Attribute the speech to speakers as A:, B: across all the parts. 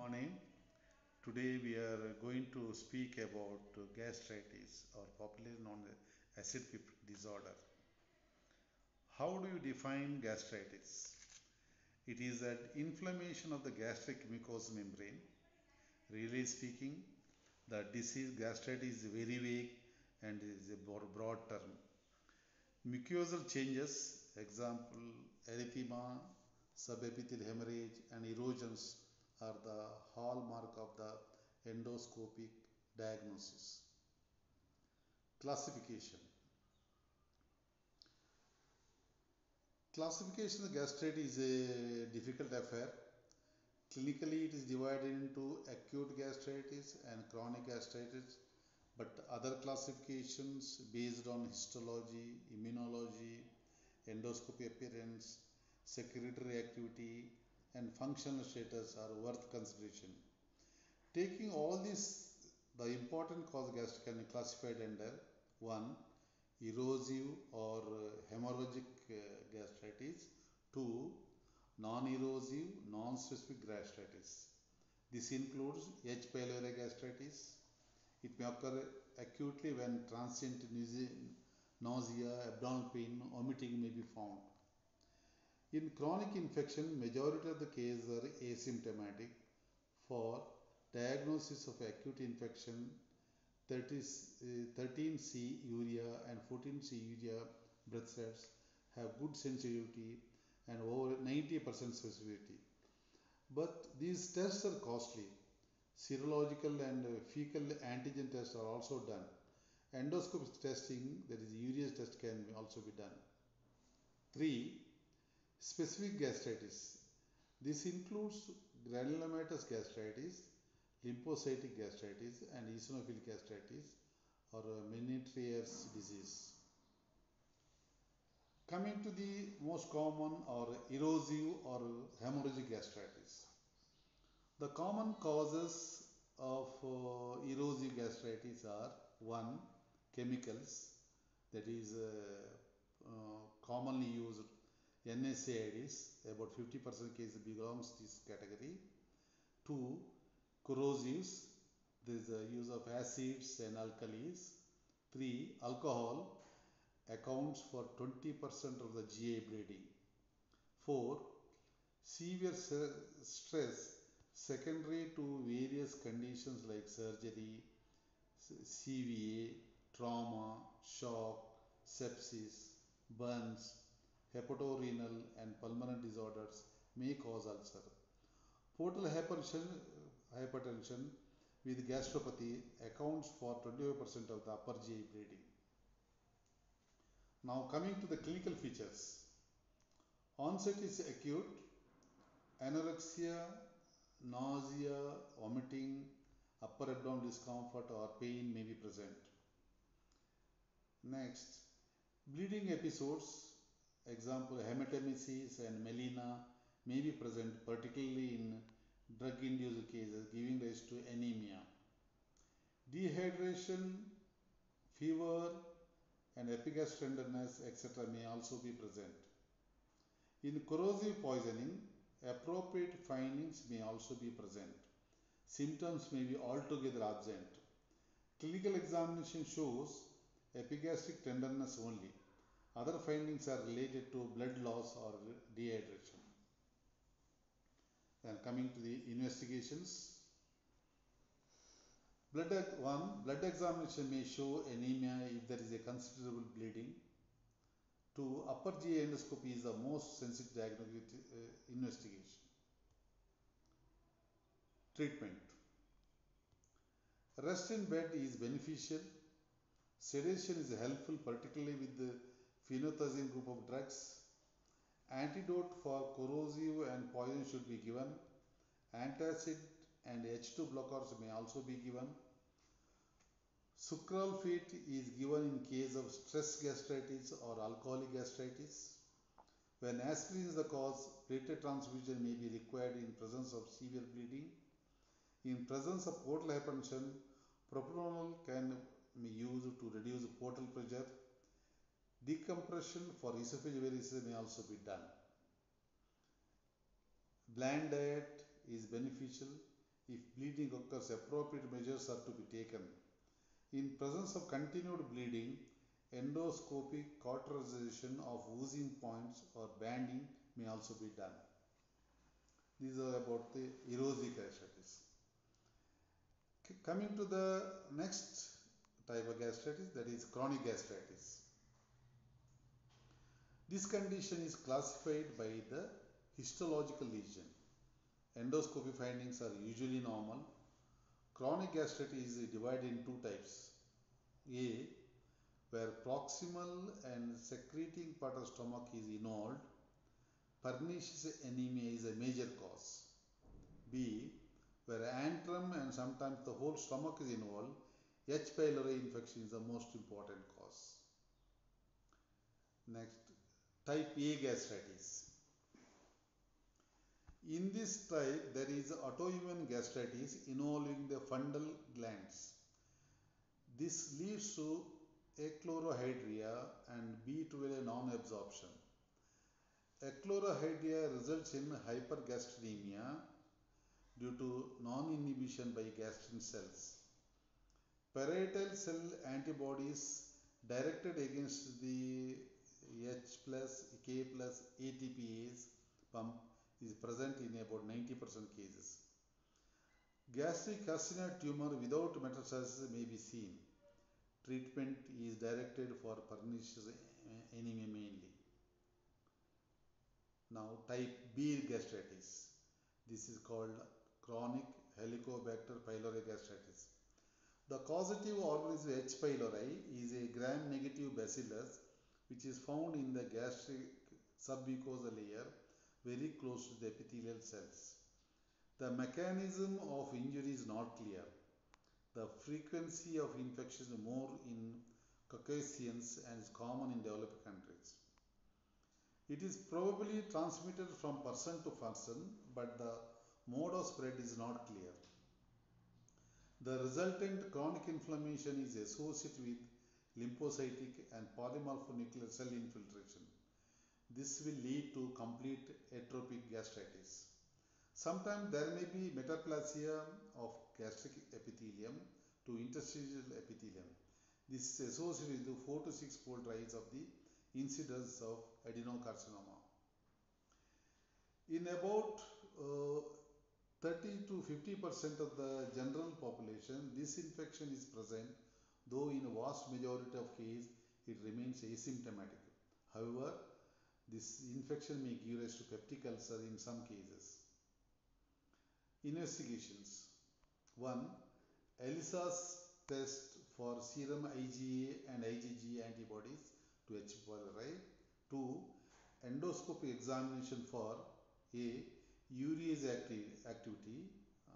A: morning. Today we are going to speak about gastritis or popularly known as acid reflux disorder. How do you define gastritis? It is an inflammation of the gastric mucous membrane. Really speaking, the disease gastritis is very vague and is a broad term. Mucosal changes, example erythema, subepithelial hemorrhage, and erosions are the hallmark of the endoscopic diagnosis. Classification. Classification of gastritis is a difficult affair. Clinically, it is divided into acute gastritis and chronic gastritis, but other classifications based on histology, immunology, endoscopy appearance, secretory activity, and functional status are worth consideration. Taking all this, the important cause gastritis can be classified under 1. Erosive or hemorrhagic gastritis. 2. Non-erosive, non-specific gastritis. This includes H. pylori gastritis. It may occur acutely when transient nausea, abdominal pain, vomiting may be found. In chronic infection, majority of the cases are asymptomatic. For diagnosis of acute infection, 13C urea and 14C urea breath tests have good sensitivity and over 90% specificity. But these tests are costly. Serological and fecal antigen tests are also done. Endoscopic testing, that is urea test, can also be done. 3. Specific gastritis. This includes granulomatous gastritis, lymphocytic gastritis, and eosinophilic gastritis or Menetrier's disease. Coming to the most common or erosive or hemorrhagic gastritis. The common causes of erosive gastritis are 1. Chemicals, that is commonly used NSAIDs, about 50% cases belongs to this category. 2. Corrosives, there is the use of acids and alkalis. 3. Alcohol accounts for 20% of the GI bleeding. 4. Severe stress secondary to various conditions like surgery, CVA, trauma, shock, sepsis, burns, hepatorenal and pulmonary disorders may cause ulcer. Portal hypertension with gastropathy accounts for 25% of the upper GI bleeding. Now coming to the clinical features. Onset is acute. Anorexia, nausea, vomiting, upper abdominal discomfort or pain may be present. Next, bleeding episodes, example hematemesis and melena may be present, particularly in drug-induced cases, giving rise to anemia. Dehydration, fever, and epigastric tenderness, etc. may also be present. In corrosive poisoning, appropriate findings may also be present. Symptoms may be altogether absent. Clinical examination shows epigastric tenderness only. Other findings are related to blood loss or dehydration. Then coming to the investigations. Blood examination may show anemia if there is a considerable bleeding. 2. Upper GI endoscopy is the most sensitive diagnostic investigation. Treatment. Rest in bed is beneficial. Sedation is helpful, particularly with the phenothiazine group of drugs. Antidote for corrosive and poison should be given. Antacid and H2 blockers may also be given. Sucralfate is given in case of stress gastritis or alcoholic gastritis. When aspirin is the cause, platelet transfusion may be required in presence of severe bleeding. In presence of portal hypertension, propranolol can be used to reduce portal pressure. Decompression for esophageal varices may also be done. Bland diet is beneficial. If bleeding occurs, appropriate measures are to be taken. In presence of continued bleeding, endoscopic cauterization of oozing points or banding may also be done. These are about the erosive gastritis. Coming to the next type of gastritis, that is chronic gastritis. This condition is classified by the histological lesion. Endoscopy findings are usually normal. Chronic gastritis is divided in two types. A, where proximal and secreting part of stomach is involved, pernicious anemia is a major cause. B, where antrum and sometimes the whole stomach is involved, H. pylori infection is the most important cause. Next, type A gastritis. In this type, there is autoimmune gastritis involving the fundal glands. This leads to achlorohydria and B12 non-absorption. Achlorohydria results in hypergastrinemia due to non-inhibition by gastrin cells. Parietal cell antibodies directed against the H plus K plus ATPase pump is present in about 90% cases. Gastric carcinoma tumor without metastasis may be seen. Treatment is directed for pernicious anemia mainly. Now type B gastritis. This is called chronic Helicobacter pylori gastritis. The causative organism H. pylori is a gram-negative bacillus which is found in the gastric submucosal layer very close to the epithelial cells. The mechanism of injury is not clear. The frequency of infection is more in Caucasians and is common in developed countries. It is probably transmitted from person to person, but the mode of spread is not clear. The resultant chronic inflammation is associated with lymphocytic and polymorphonuclear cell infiltration. This will lead to complete atrophic gastritis. Sometimes there may be metaplasia of gastric epithelium to interstitial epithelium. This is associated with the 4 to 6 fold rise of the incidence of adenocarcinoma. In about 30 to 50% of the general population, this infection is present, though in a vast majority of cases it remains asymptomatic. However, this infection may give rise to peptic ulcer in some cases. Investigations. 1. ELISA's test for serum IgA and IgG antibodies to H. pylori. 2. Endoscopic examination for A. Urease activity,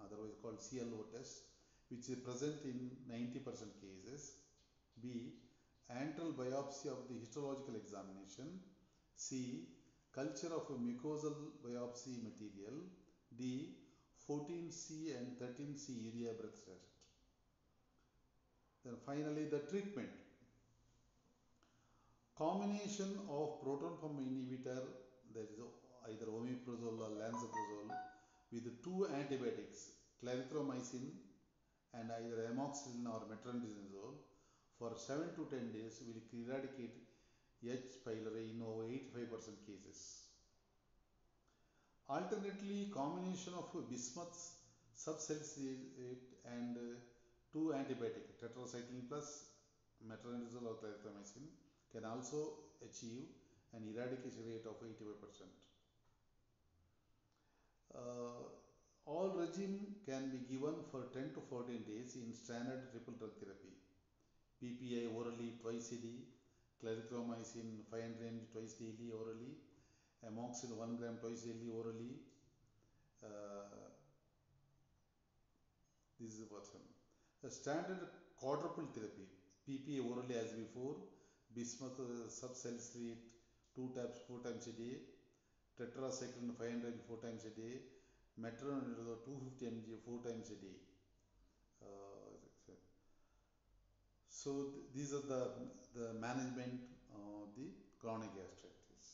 A: otherwise called CLO test, which is present in 90% cases. B. Antral biopsy of the histological examination. C. Culture of a mucosal biopsy material. D. 14C and 13C urea breath test. Then finally the treatment. Combination of proton pump inhibitor, that is either omeprazole or lansoprazole, with two antibiotics, clarithromycin and either amoxicillin or metronidazole, for 7 to 10 days will eradicate H. pylori in over 85% cases. Alternately, combination of bismuth subsalicylate and two antibiotic, tetracycline plus metronidazole or clarithromycin, can also achieve an eradication rate of 85%. All regime can be given for 10 to 14 days in standard triple drug therapy. PPI orally twice a day, clarithromycin 500 mg twice daily orally, amoxicillin 1 gram twice daily orally. This is the version. A standard quadruple therapy, PPI orally as before, bismuth subsalicylate 2 tabs 4 times a day, tetracycline 500 4 times a day, metronidazole 250 mg 4 times a day. So these are the management of the chronic gastritis.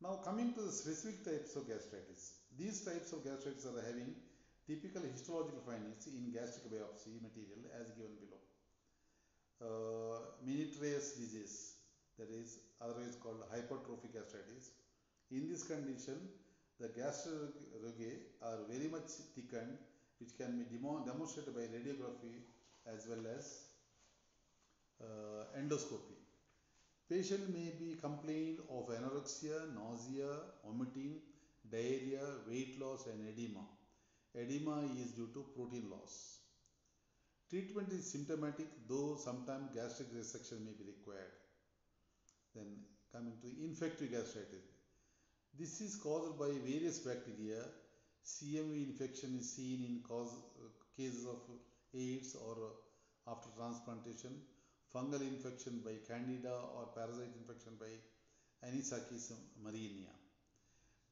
A: Now coming to the specific types of gastritis. These types of gastritis are having Typical histological findings in gastric biopsy material as given below. Menetrier disease, that is otherwise called hypertrophic gastritis. In this condition, the gastrocrurgi are very much thickened, which can be demonstrated by radiography as well as endoscopy. Patient may be complained of anorexia, nausea, vomiting, diarrhea, weight loss and edema. Edema is due to protein loss. Treatment is symptomatic, though sometimes gastric resection may be required. Then coming to infective gastritis. This is caused by various bacteria. CMV infection is seen in cases of AIDS or after transplantation. Fungal infection by Candida or parasite infection by Anisakis mariana.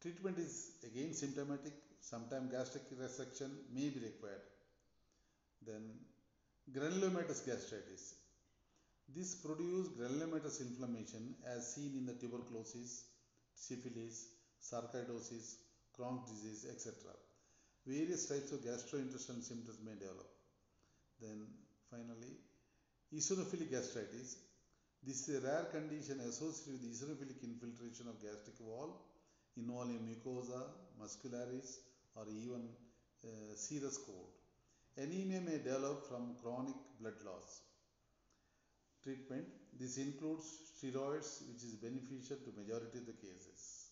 A: Treatment is again symptomatic. Sometimes gastric resection may be required. Then granulomatous gastritis. This produces granulomatous inflammation as seen in the tuberculosis, syphilis, sarcoidosis, Crohn's disease, etc. Various types of gastrointestinal symptoms may develop. Then finally, eosinophilic gastritis. This is a rare condition associated with eosinophilic infiltration of gastric wall involving mucosa, muscularis, or even serous cold. Anemia may develop from chronic blood loss. Treatment. This includes steroids, which is beneficial to majority of the cases.